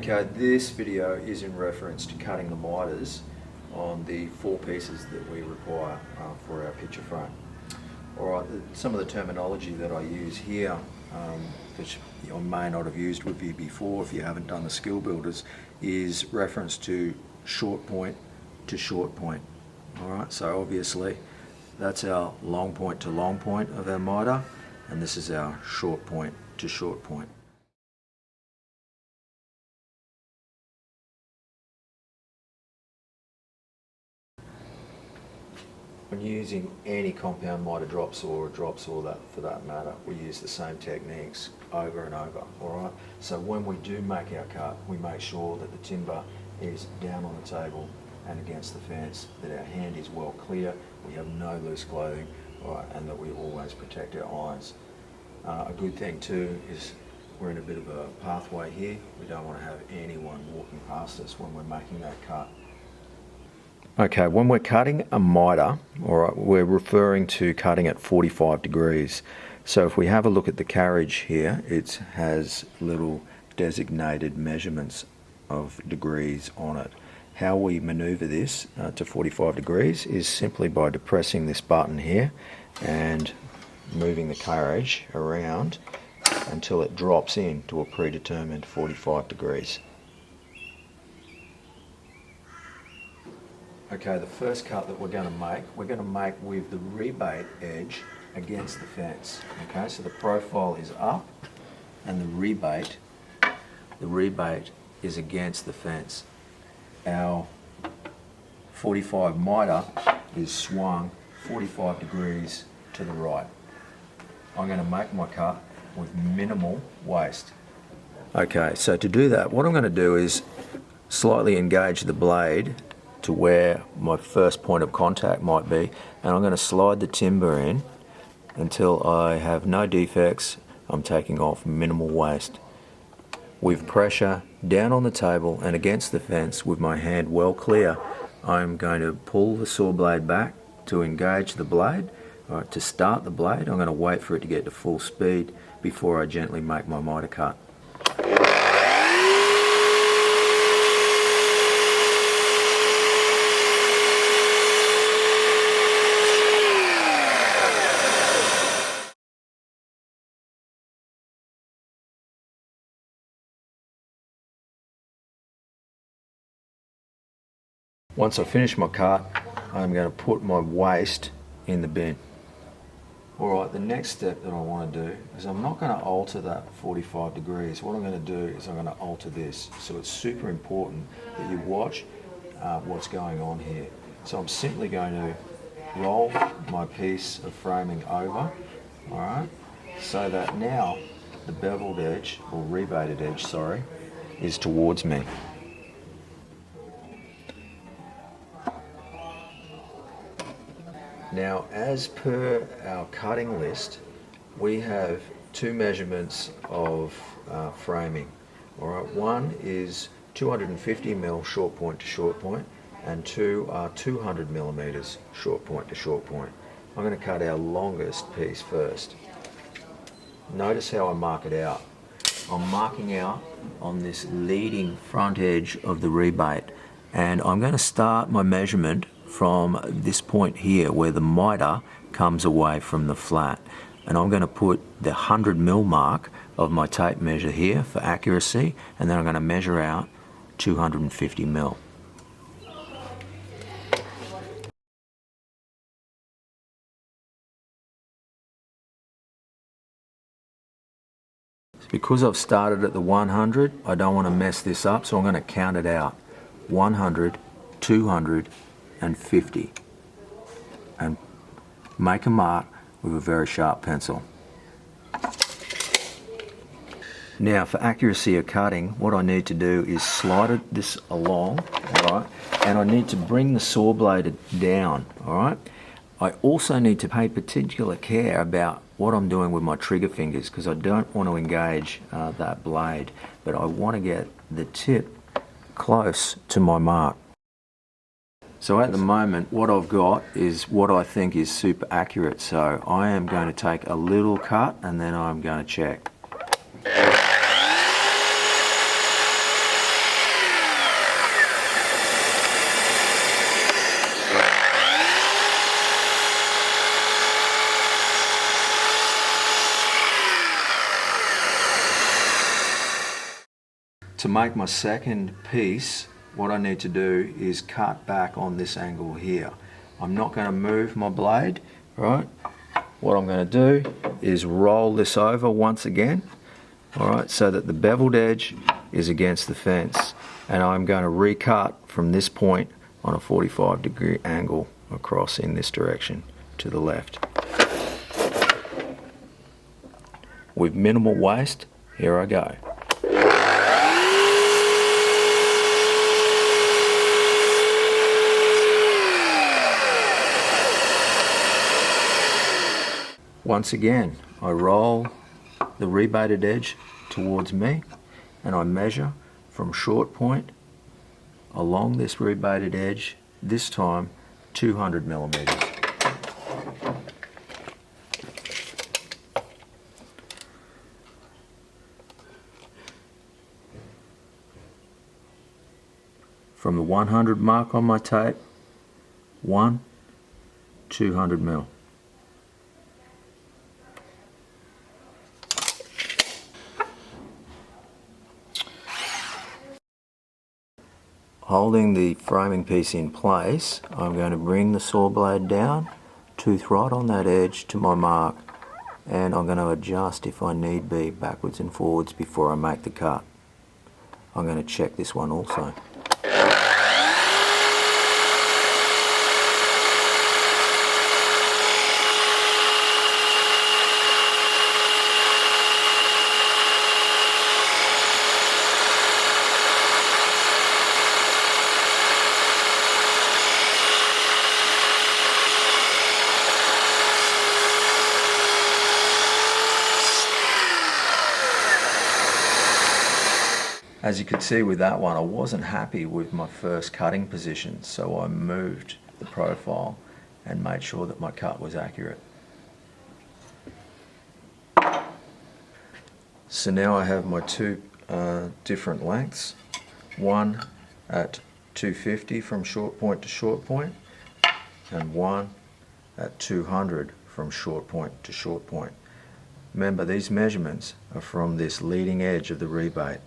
Okay, this video is in reference to cutting the mitres on the 4 pieces that we require for our picture frame. Alright, some of the terminology that I use here, which I may not have used with you before if you haven't done the skill builders, is reference to short point to short point. Alright, so obviously that's our long point to long point of our mitre, and this is our short point to short point. When using any compound mitre drop saw or drop saw that for that matter, we use the same techniques over and over, alright? So when we do make our cut, we make sure that the timber is down on the table and against the fence, that our hand is well clear, we have no loose clothing, alright, and that we always protect our eyes. A good thing too is we're in a bit of a pathway here. We don't want to have anyone walking past us when we're making that cut. Okay, when we're cutting a mitre, we're referring to cutting at 45 degrees. So if we have a look at the carriage here, it has little designated measurements of degrees on it. How we manoeuvre this to 45 degrees is simply by depressing this button here and moving the carriage around until it drops in to a predetermined 45 degrees. Okay, the first cut that we're going to make with the rebate edge against the fence. Okay, so the profile is up and the rebate is against the fence. Our 45 mitre is swung 45 degrees to the right. I'm going to make my cut with minimal waste. Okay, so to do that, what I'm going to do is slightly engage the blade to where my first point of contact might be, and I'm going to slide the timber in until I have no defects. I'm taking off minimal waste. With pressure down on the table and against the fence with my hand well clear, I'm going to pull the saw blade back to engage the blade. Alright, to start the blade, I'm going to wait for it to get to full speed before I gently make my mitre cut. Once I finish my cut, I'm going to put my waste in the bin. Alright, the next step that I want to do is I'm not going to alter that 45 degrees. What I'm going to do is I'm going to alter this. So it's super important that you watch what's going on here. So I'm simply going to roll my piece of framing over, alright, so that now the beveled edge, or rebated edge, sorry, is towards me. Now, as per our cutting list, we have 2 measurements of framing. All right, one is 250mm short point to short point, and 2 are 200 millimeters short point to short point. I'm going to cut our longest piece first. Notice how I mark it out. I'm marking out on this leading front edge of the rebate, and I'm going to start my measurement from this point here where the mitre comes away from the flat, and I'm going to put the 100mm mark of my tape measure here for accuracy, and then I'm going to measure out 250mm. Because I've started at the 100, I don't want to mess this up, so I'm going to count it out. 100, 200 and 50, and make a mark with a very sharp pencil. Now, for accuracy of cutting, what I need to do is slide this along, alright, and I need to bring the saw blade down, alright. I also need to pay particular care about what I'm doing with my trigger fingers, because I don't want to engage that blade, but I want to get the tip close to my mark. So at the moment, what I've got is what I think is super accurate. So I am going to take a little cut and then I'm going to check. To make my second piece, what I need to do is cut back on this angle here. I'm not going to move my blade, right? What I'm going to do is roll this over once again, all right, so that the beveled edge is against the fence, and I'm going to recut from this point on a 45-degree angle across in this direction to the left. With minimal waste, here I go. Once again, I roll the rebated edge towards me and I measure from short point along this rebated edge, this time 200 millimeters. From the 100 mark on my tape, 200 mil. Holding the framing piece in place, I'm going to bring the saw blade down, tooth right on that edge to my mark, and I'm going to adjust if I need be backwards and forwards before I make the cut. I'm going to check this one also. As you could see with that one, I wasn't happy with my first cutting position, so I moved the profile and made sure that my cut was accurate. So now I have my two different lengths, one at 250 from short point to short point, and one at 200 from short point to short point. Remember, these measurements are from this leading edge of the rebate.